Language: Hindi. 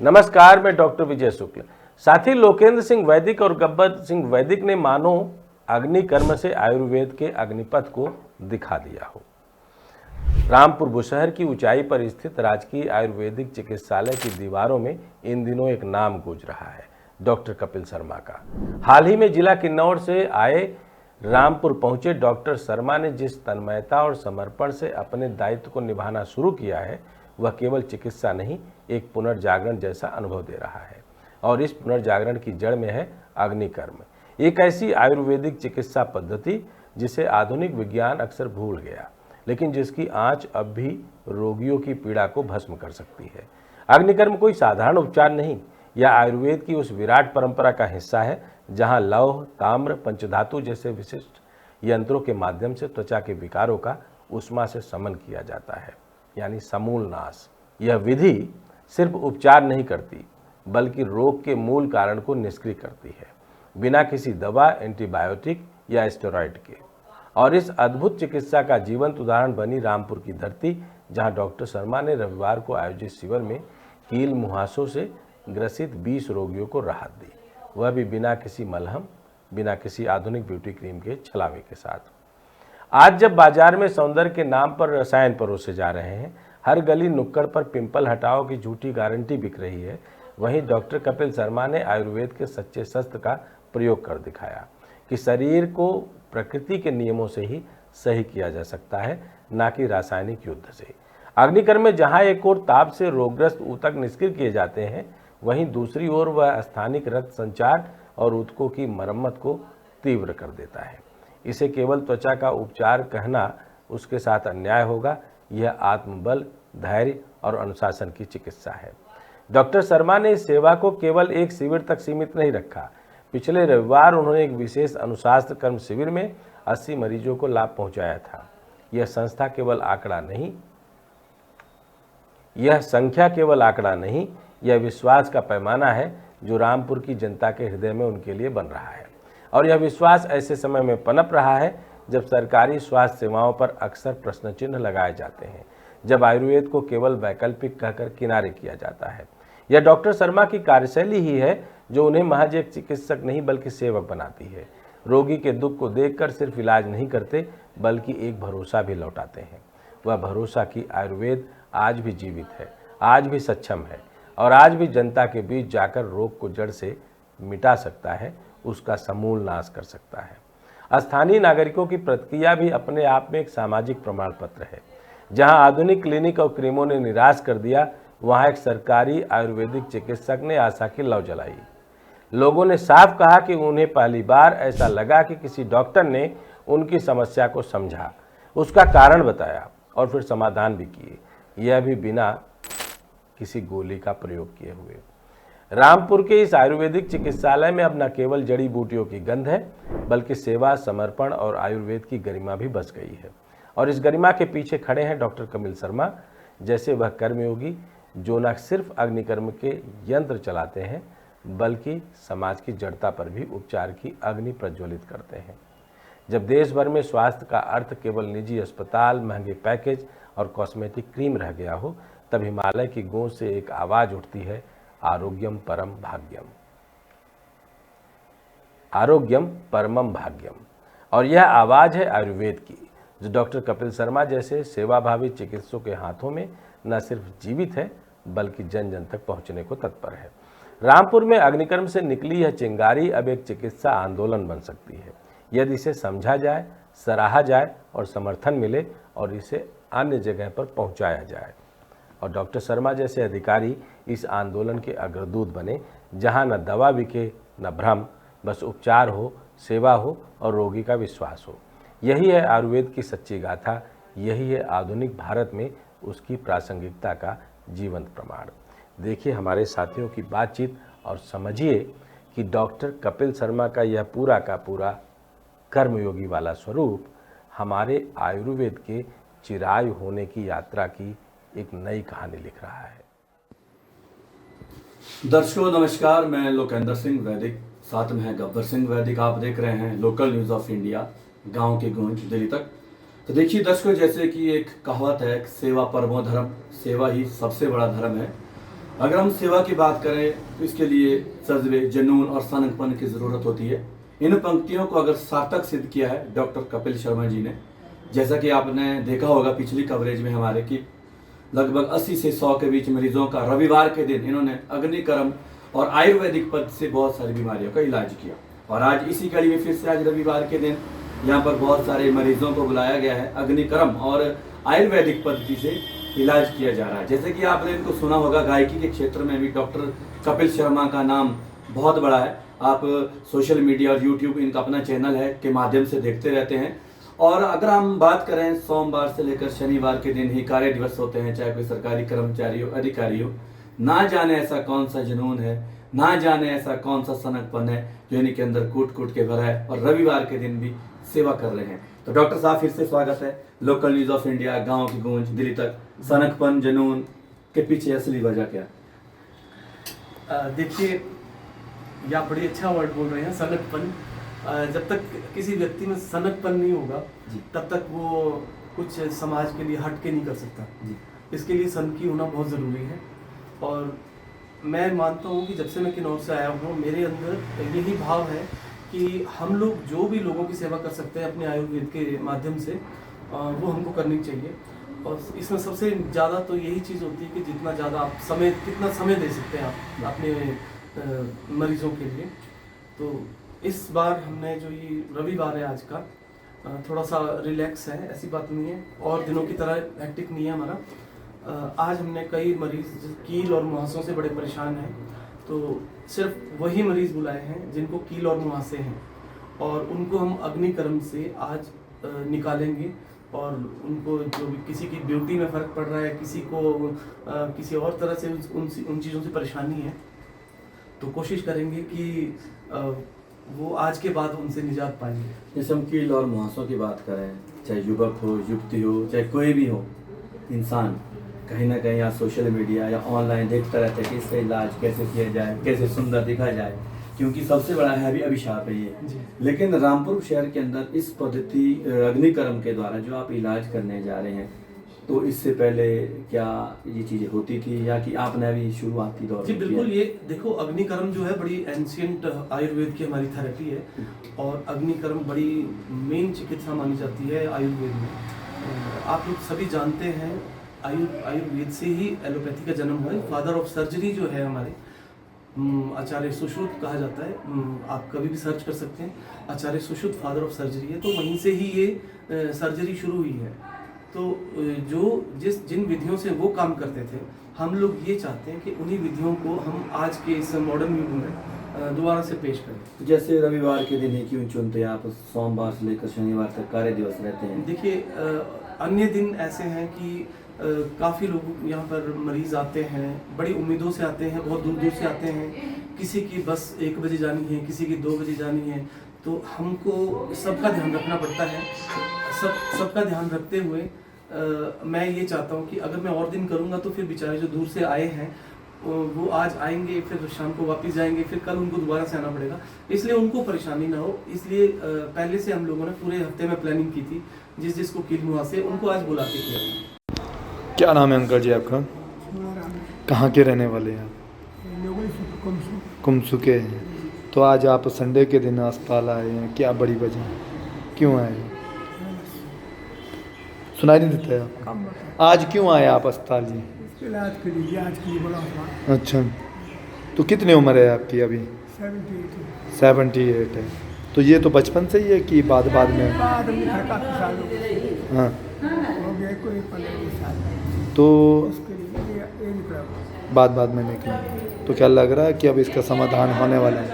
नमस्कार, मैं डॉक्टर विजय शुक्ल। साथी लोकेंद्र सिंह वैदिक और गब्बर सिंह वैदिक ने मानो अग्निकर्म से आयुर्वेद के अग्निपथ को दिखा दिया हो। रामपुर बुशहर की ऊंचाई पर स्थित राजकीय आयुर्वेदिक चिकित्सालय की दीवारों में इन दिनों एक नाम गूंज रहा है, डॉक्टर कपिल शर्मा का। हाल ही में जिला किन्नौर से आए रामपुर पहुंचे डॉक्टर शर्मा ने जिस तन्मयता और समर्पण से अपने दायित्व को निभाना शुरू किया है, वह केवल चिकित्सा नहीं, एक पुनर्जागरण जैसा अनुभव दे रहा है। और इस पुनर्जागरण की जड़ में है अग्निकर्म, एक ऐसी आयुर्वेदिक चिकित्सा पद्धति जिसे आधुनिक विज्ञान अक्सर भूल गया, लेकिन जिसकी आंच अब भी रोगियों की पीड़ा को भस्म कर सकती है। अग्निकर्म कोई साधारण उपचार नहीं, यह आयुर्वेद की उस विराट परंपरा का हिस्सा है जहां लौह, ताम्र, पंचधातु जैसे विशिष्ट यंत्रों के माध्यम से त्वचा के विकारों का उष्मा से शमन किया जाता है, यानी समूल नाश। यह विधि सिर्फ उपचार नहीं करती, बल्कि रोग के मूल कारण को निष्क्रिय करती है, बिना किसी दवा, एंटीबायोटिक या स्टेरॉइड के। और इस अद्भुत चिकित्सा का जीवंत उदाहरण बनी रामपुर की धरती, जहां डॉक्टर शर्मा ने रविवार को आयोजित शिविर में कील मुहासों से ग्रसित 20 रोगियों को राहत दी, वह भी बिना किसी मलहम, बिना किसी आधुनिक ब्यूटी क्रीम के छलावे के साथ। आज जब बाजार में सौंदर्य के नाम पर रसायन परोसे जा रहे हैं, हर गली नुक्कड़ पर पिंपल हटाओ की झूठी गारंटी बिक रही है, वहीं डॉक्टर कपिल शर्मा ने आयुर्वेद के सच्चे शस्त्र का प्रयोग कर दिखाया कि शरीर को प्रकृति के नियमों से ही सही किया जा सकता है, ना कि रासायनिक युद्ध से। अग्निकर्म में जहां एक ओर ताप से रोगग्रस्त ऊतक निष्क्रिय किए जाते हैं, वहीं दूसरी ओर वह स्थानिक रक्त संचार और ऊतकों की मरम्मत को तीव्र कर देता है। इसे केवल त्वचा का उपचार कहना उसके साथ अन्याय होगा। यह आत्मबल, धैर्य और अनुशासन की चिकित्सा है। डॉक्टर शर्मा ने इस सेवा को केवल एक शिविर तक सीमित नहीं रखा। पिछले रविवार उन्होंने एक विशेष अनुशासन कर्म शिविर में 80 मरीजों को लाभ पहुंचाया था। यह संख्या केवल आंकड़ा नहीं, यह विश्वास का पैमाना है जो रामपुर की जनता के हृदय में उनके लिए बन रहा है। और यह विश्वास ऐसे समय में पनप रहा है जब सरकारी स्वास्थ्य सेवाओं पर अक्सर प्रश्न चिन्ह लगाए जाते हैं, जब आयुर्वेद को केवल वैकल्पिक कहकर किनारे किया जाता है। यह डॉक्टर शर्मा की कार्यशैली ही है जो उन्हें महज एक चिकित्सक नहीं बल्कि सेवक बनाती है। रोगी के दुख को देखकर सिर्फ इलाज नहीं करते, बल्कि एक भरोसा भी लौटाते हैं। वह भरोसा कि आयुर्वेद आज भी जीवित है, आज भी सक्षम है और आज भी जनता के बीच जाकर रोग को जड़ से मिटा सकता है, उसका समूल नाश कर सकता है। स्थानीय नागरिकों की प्रतिक्रिया भी अपने आप में एक सामाजिक प्रमाण पत्र है। जहां आधुनिक क्लिनिक और क्रीमों ने निराश कर दिया, वहां एक सरकारी आयुर्वेदिक चिकित्सक ने आशा की लौ जलाई। लोगों ने साफ कहा कि उन्हें पहली बार ऐसा लगा कि किसी डॉक्टर ने उनकी समस्या को समझा, उसका कारण बताया और फिर समाधान भी किए, यह भी बिना किसी गोली का प्रयोग किए हुए। रामपुर के इस आयुर्वेदिक चिकित्सालय में अब न केवल जड़ी बूटियों की गंध है, बल्कि सेवा, समर्पण और आयुर्वेद की गरिमा भी बस गई है। और इस गरिमा के पीछे खड़े हैं डॉक्टर कपिल शर्मा जैसे वह कर्मयोगी, जो न सिर्फ अग्निकर्म के यंत्र चलाते हैं, बल्कि समाज की जड़ता पर भी उपचार की अग्नि प्रज्वलित करते हैं। जब देश भर में स्वास्थ्य का अर्थ केवल निजी अस्पताल, महंगे पैकेज और कॉस्मेटिक क्रीम रह गया हो, तब हिमालय की गूंज से एक आवाज उठती है, आरोग्यम परम भाग्यम, आरोग्यम परमम भाग्यम। और यह आवाज है आयुर्वेद की, जो डॉक्टर कपिल शर्मा जैसे सेवाभावी चिकित्सकों के हाथों में न सिर्फ जीवित है, बल्कि जन जन तक पहुंचने को तत्पर है। रामपुर में अग्निकर्म से निकली यह चिंगारी अब एक चिकित्सा आंदोलन बन सकती है, यदि इसे समझा जाए, सराहा जाए और समर्थन मिले और इसे अन्य जगह पर पहुंचाया जाए। और डॉक्टर शर्मा जैसे अधिकारी इस आंदोलन के अग्रदूत बने, जहां न दवा बिके, न भ्रम, बस उपचार हो, सेवा हो और रोगी का विश्वास हो। यही है आयुर्वेद की सच्ची गाथा, यही है आधुनिक भारत में उसकी प्रासंगिकता का जीवंत प्रमाण। देखिए हमारे साथियों की बातचीत और समझिए कि डॉक्टर कपिल शर्मा का यह पूरा का पूरा कर्मयोगी वाला स्वरूप हमारे आयुर्वेद के चिरायु होने की यात्रा की एक नई कहानी लिख रहा है। दर्शकों नमस्कार, मैं लोकेंद्र सिंह वैदिक, साथ में है गब्बर सिंह वैदिक। आप देख रहे हैं लोकल न्यूज़ ऑफ इंडिया, गांव की गूंज दिल्ली तक। तो देखिए दर्शकों, जैसे कि एक कहावत है, सेवा परमो धर्म, सेवा ही सबसे बड़ा धर्म है। अगर हम सेवा की बात करें तो इसके लिए जज्बे, जुनून और सनकपन की ज़रूरत होती है। इन पंक्तियों को अगर सार्थक सिद्ध किया है डॉक्टर कपिल शर्मा जी ने। जैसा कि आपने देखा होगा पिछली कवरेज में हमारे कि लगभग 80 से 100 के बीच मरीजों का रविवार के दिन इन्होंने अग्निकर्म और आयुर्वेदिक पद से बहुत सारी बीमारियों का इलाज किया। और आज इसी कड़ी में फिर से आज रविवार के दिन यहाँ पर बहुत सारे मरीजों को बुलाया गया है। अग्निकर्म और आयुर्वेदिक पद्धति से इलाज किया जा रहा है। जैसे कि आपने इनको सुना होगा, गायकी के क्षेत्र में भी डॉक्टर कपिल शर्मा का नाम बहुत बड़ा है। आप सोशल मीडिया और यूट्यूब इनका अपना चैनल है के माध्यम से देखते रहते हैं। और अगर हम बात करें, सोमवार से लेकर शनिवार के दिन ही कार्य दिवस होते हैं, चाहे कोई सरकारी कर्मचारी हो, अधिकारी हो। ना जाने ऐसा कौन सा जुनून है, ना जाने ऐसा कौन सा सनकपन है जो इनके अंदर कूट कूट के भरा है और रविवार के दिन भी सेवा कर रहे हैं। तो डॉक्टर साहब फिर से स्वागत है लोकल न्यूज़ ऑफ इंडिया, गांव की गूंज दिल्ली तक। सनकपन, जुनून के पीछे असली वजह क्या? देखिए, या बड़ी अच्छा वर्ड बोल रहे हैं, सनकपन। जब तक किसी व्यक्ति में सनकपन नहीं होगा तब तक वो कुछ समाज के लिए हट के नहीं कर सकता। इसके लिए सनकी होना बहुत ज़रूरी है। और मैं मानता हूँ कि जब से मैं किन्नौर से आया हूँ, मेरे अंदर यही भाव है कि हम लोग जो भी लोगों की सेवा कर सकते हैं अपने आयुर्वेद के माध्यम से, वो हमको करनी चाहिए। और इसमें सबसे ज़्यादा तो यही चीज़ होती है कि जितना ज़्यादा आप कितना समय दे सकते हैं आप अपने मरीजों के लिए। तो इस बार हमने जो ये रविवार है आज का, थोड़ा सा रिलैक्स है, ऐसी बात नहीं है, और दिनों की तरह हेक्टिक नहीं है हमारा। आज हमने कई मरीज कील और मुहासों से बड़े परेशान हैं, तो सिर्फ वही मरीज़ बुलाए हैं जिनको कील और मुहासे हैं, और उनको हम अग्निकर्म से आज निकालेंगे। और उनको जो भी किसी की ब्यूटी में फ़र्क पड़ रहा है, किसी को किसी और तरह से उन चीज़ों से परेशानी है, तो कोशिश करेंगे कि वो आज के बाद उनसे निजात पाएंगे। जैसे हम कील और मुहासों की बात करें, चाहे युवक हो, युवती हो, चाहे कोई भी हो इंसान, कहीं ना कहीं या सोशल मीडिया या ऑनलाइन देखता रहता है कि इसका इलाज कैसे किया जाए, कैसे सुंदर दिखा जाए, क्योंकि सबसे बड़ा है भी अभिशाप है ये। लेकिन रामपुर शहर के अंदर इस पद्धति अग्निकर्म के द्वारा जो आप इलाज करने जा रहे हैं, तो इससे पहले क्या ये चीज़ें होती थी या कि आपने अभी शुरुआती दौर? जी बिल्कुल, ये देखो, अग्निकर्म जो है बड़ी एंशियंट आयुर्वेद की हमारी थेरेपी है, और अग्निकर्म बड़ी मेन चिकित्सा मानी जाती है आयुर्वेद में। आप लोग सभी जानते हैं आयुर्वेद से ही एलोपैथी का जन्म हुआ है। फादर ऑफ सर्जरी जो है हमारे आचार्य सुश्रुत कहा जाता है, आप कभी भी सर्च कर सकते हैं, आचार्य सुश्रुत फादर ऑफ सर्जरी है। तो वहीं से ही ये सर्जरी शुरू हुई है। तो जिन विधियों से वो काम करते थे, हम लोग ये चाहते हैं कि उन्हीं विधियों को हम आज के इस मॉडर्न युग में दोबारा से पेश करें। जैसे रविवार के दिन ही क्यों चुनते हैं आप? सोमवार से लेकर शनिवार तक कार्य दिवस रहते हैं। देखिए, अन्य दिन ऐसे हैं कि काफ़ी लोग यहाँ पर मरीज़ आते हैं, बड़ी उम्मीदों से आते हैं, बहुत दूर दूर से आते हैं। किसी की बस 1 बजे जानी है, किसी की 2 बजे जानी है, तो हमको सबका ध्यान रखना पड़ता है। सबका ध्यान रखते हुए मैं ये चाहता हूँ कि अगर मैं और दिन करूँगा तो फिर बेचारे जो दूर से आए हैं वो आज आएंगे, फिर शाम को वापस जाएंगे, फिर कल उनको दोबारा से आना पड़ेगा। इसलिए उनको परेशानी ना हो, इसलिए पहले से हम लोगों ने पूरे हफ्ते में प्लानिंग की थी। जिसको कील मुहासे उनको आज बुला के किया। क्या नाम है अंकल जी आपका? कहाँ के रहने वाले हैं आप? कुमसू के हैं। तो आज आप संडे के दिन अस्पताल आए हैं, क्या बड़ी वजह, क्यों आए? सुनाई नहीं देता है आपको? आज क्यों आए आप अस्पताल जी? इलाज के लिए, जांच के लिए बोला हुआ। अच्छा, तो कितनी उम्र है आपकी अभी? 78 है। तो ये तो बचपन से ही है कि बाद में? बाद में काफ़ी साल हो गए। हाँ, हो गए कोई 15-20 साल। तो उसके लिए ये निकला। बाद में निकला। तो क्या लग रहा है कि अब इसका समाधान होने वाला है?